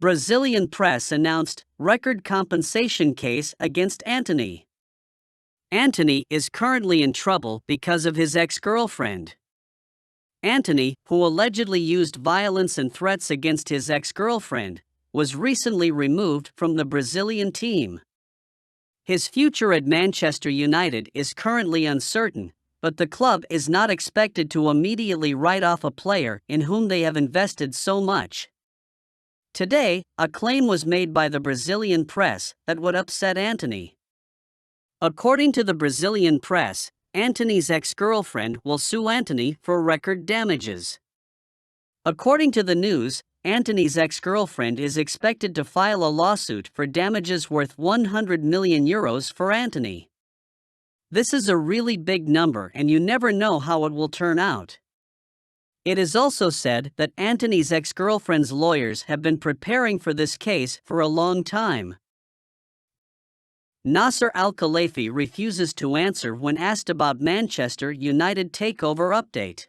Brazilian press announced record compensation case against Antony. Antony is currently in trouble because of his ex-girlfriend. Antony, who allegedly used violence and threats against his ex-girlfriend, was recently removed from the Brazilian team. His future at Manchester United is currently uncertain, but the club is not expected to immediately write off a player in whom they have invested so much. Today, a claim was made by the Brazilian press that would upset Antony. According to the Brazilian press, Antony's ex-girlfriend will sue Antony for record damages. According to the news, Antony's ex-girlfriend is expected to file a lawsuit for damages worth €100 million for Antony. This is a really big number and you never know how it will turn out. It is also said that Antony's ex-girlfriend's lawyers have been preparing for this case for a long time. Nasser Al-Khelaifi refuses to answer when asked about Manchester United takeover update.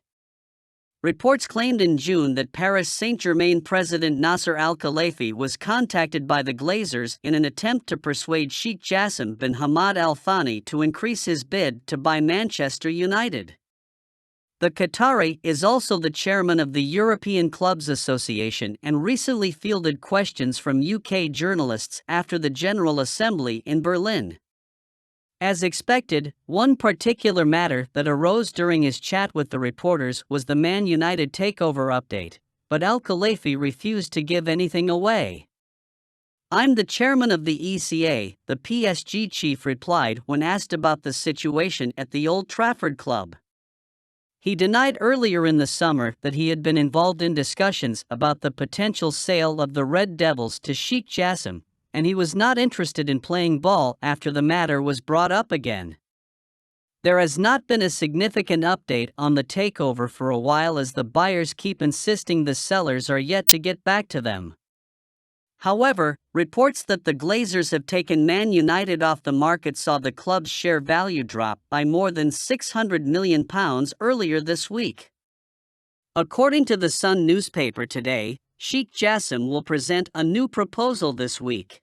Reports claimed in June that Paris Saint-Germain president Nasser Al-Khelaifi was contacted by the Glazers in an attempt to persuade Sheikh Jassim bin Hamad Al Thani to increase his bid to buy Manchester United. The Qatari is also the chairman of the European Clubs Association and recently fielded questions from UK journalists after the General Assembly in Berlin. As expected, one particular matter that arose during his chat with the reporters was the Man United takeover update, but Al-Khelaifi refused to give anything away. "I'm the chairman of the ECA," the PSG chief replied when asked about the situation at the Old Trafford club. He denied earlier in the summer that he had been involved in discussions about the potential sale of the Red Devils to Sheikh Jassim, and he was not interested in playing ball after the matter was brought up again. There has not been a significant update on the takeover for a while as the buyers keep insisting the sellers are yet to get back to them. However, reports that the Glazers have taken Man United off the market saw the club's share value drop by more than £600 million earlier this week. According to the Sun newspaper today, Sheikh Jassim will present a new proposal this week.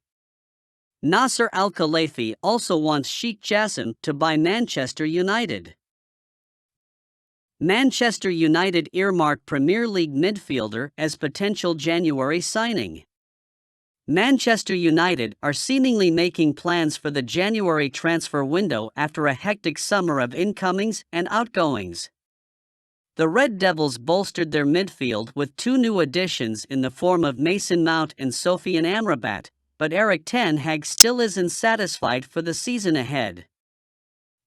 Nasser Al-Khelaifi also wants Sheikh Jassim to buy Manchester United. Manchester United earmarked Premier League midfielder as potential January signing. Manchester United are seemingly making plans for the January transfer window after a hectic summer of incomings and outgoings. The Red Devils bolstered their midfield with two new additions in the form of Mason Mount and SOFYAN AMRABAT, but Erik ten Hag still isn't satisfied for the season ahead.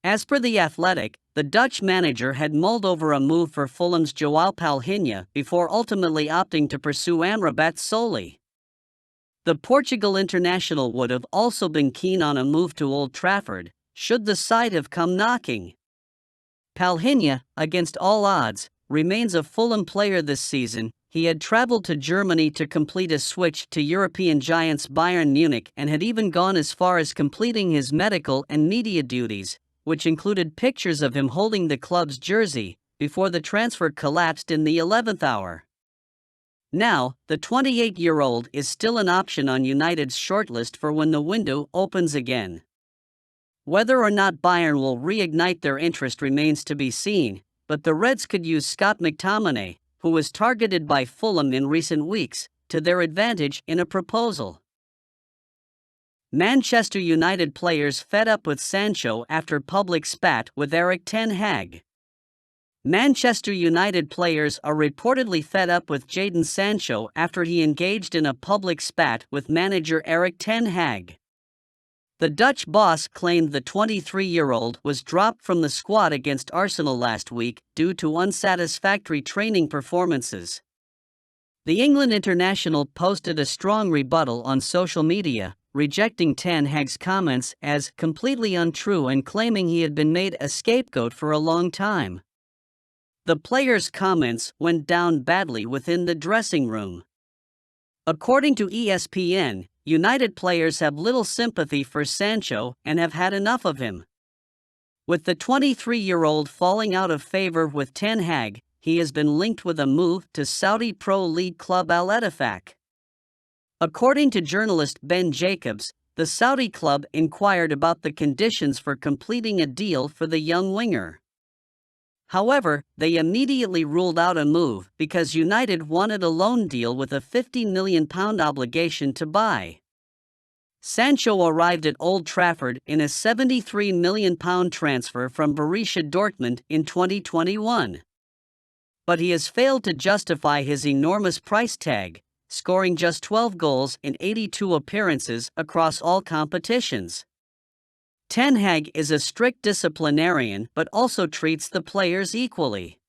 As per The Athletic, the Dutch manager had mulled over a move for Fulham's João PALHINHA before ultimately opting to pursue AMRABAT solely. The Portugal international would have also been keen on a move to Old Trafford, should the side have come knocking. PALHINHA, against all odds, remains a Fulham player this season. He had traveled to Germany to complete a switch to European giants Bayern Munich and had even gone as far as completing his medical and media duties, which included pictures of him holding the club's jersey, before the transfer collapsed in the 11th hour. Now, the 28-year-old is still an option on United's shortlist for when the window opens again. Whether or not Bayern will reignite their interest remains to be seen, but the Reds could use Scott McTominay, who was targeted by Fulham in recent weeks, to their advantage in a proposal. Manchester United players fed up with Sancho after public spat with Erik ten Hag. Manchester United players are reportedly fed up with Jadon Sancho after he engaged in a public spat with manager Erik ten Hag. The Dutch boss claimed the 23-year-old was dropped from the squad against Arsenal last week due to unsatisfactory training performances. The England international posted a strong rebuttal on social media, rejecting ten Hag's comments as completely untrue and claiming he had been made a scapegoat for a long time. The player's comments went down badly within the dressing room. According to ESPN, United players have little sympathy for Sancho and have had enough of him. With the 23-year-old falling out of favor with ten Hag, he has been linked with a move to Saudi Pro League club Al Ettifaq. According to journalist Ben Jacobs, the Saudi club inquired about the conditions for completing a deal for the young winger. However, they immediately ruled out a move because United wanted a loan deal with a £50 million obligation to buy. Sancho arrived at Old Trafford in a £73 million transfer from Borussia Dortmund in 2021. But he has failed to justify his enormous price tag, scoring just 12 goals in 82 appearances across all competitions. Ten Hag is a strict disciplinarian but also treats the players equally.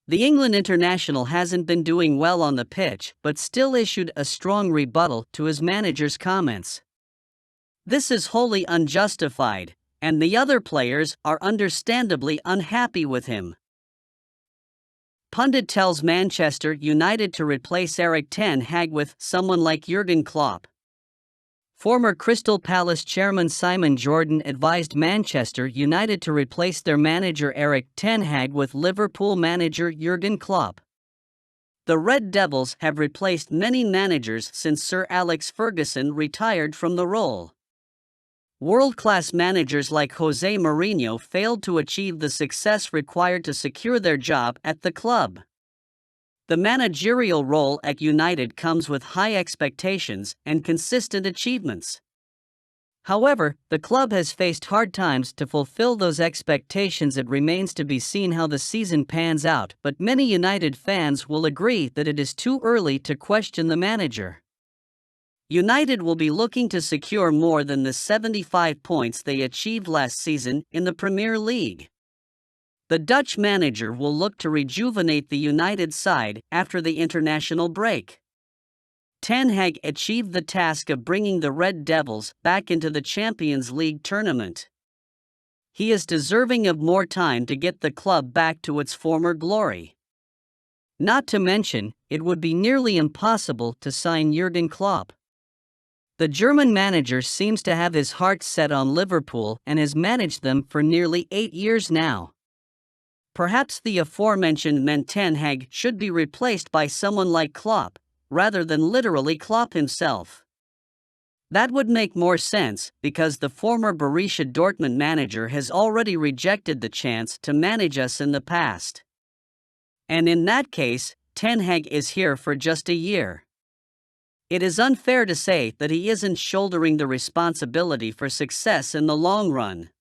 The England international hasn't been doing well on the pitch but still issued a strong rebuttal to his manager's comments. This is wholly unjustified, and the other players are understandably unhappy with him. Pundit tells Manchester United to replace Erik ten Hag with someone like Jurgen Klopp. Former Crystal Palace chairman Simon Jordan advised Manchester United to replace their manager Erik ten Hag with Liverpool manager Jurgen Klopp. The Red Devils have replaced many managers since Sir Alex Ferguson retired from the role. World-class managers like Jose Mourinho failed to achieve the success required to secure their job at the club. The managerial role at United comes with high expectations and consistent achievements. However, the club has faced hard times to fulfill those expectations. It remains to be seen how the season pans out, but many United fans will agree that it is too early to question the manager. United will be looking to secure more than the 75 points they achieved last season in the Premier League. The Dutch manager will look to rejuvenate the United side after the international break. Ten Hag achieved the task of bringing the Red Devils back into the Champions League tournament. He is deserving of more time to get the club back to its former glory. Not to mention, it would be nearly impossible to sign Jurgen Klopp. The German manager seems to have his heart set on Liverpool and has managed them for nearly 8 years now. Perhaps the aforementioned Ten Hag should be replaced by someone like Klopp, rather than literally Klopp himself. That would make more sense because the former Borussia Dortmund manager has already rejected the chance to manage us in the past. And in that case, Ten Hag is here for just a year. It is unfair to say that he isn't shouldering the responsibility for success in the long run.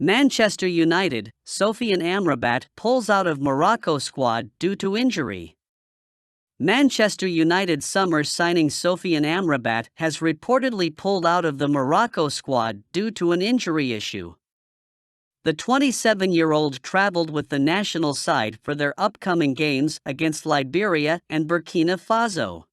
Manchester United, SOFYAN AMRABAT pulls out of Morocco squad due to injury. Manchester United summer signing SOFYAN AMRABAT has reportedly pulled out of the Morocco squad due to an injury issue. The 27-year-old traveled with the national side for their upcoming games against Liberia and Burkina Faso.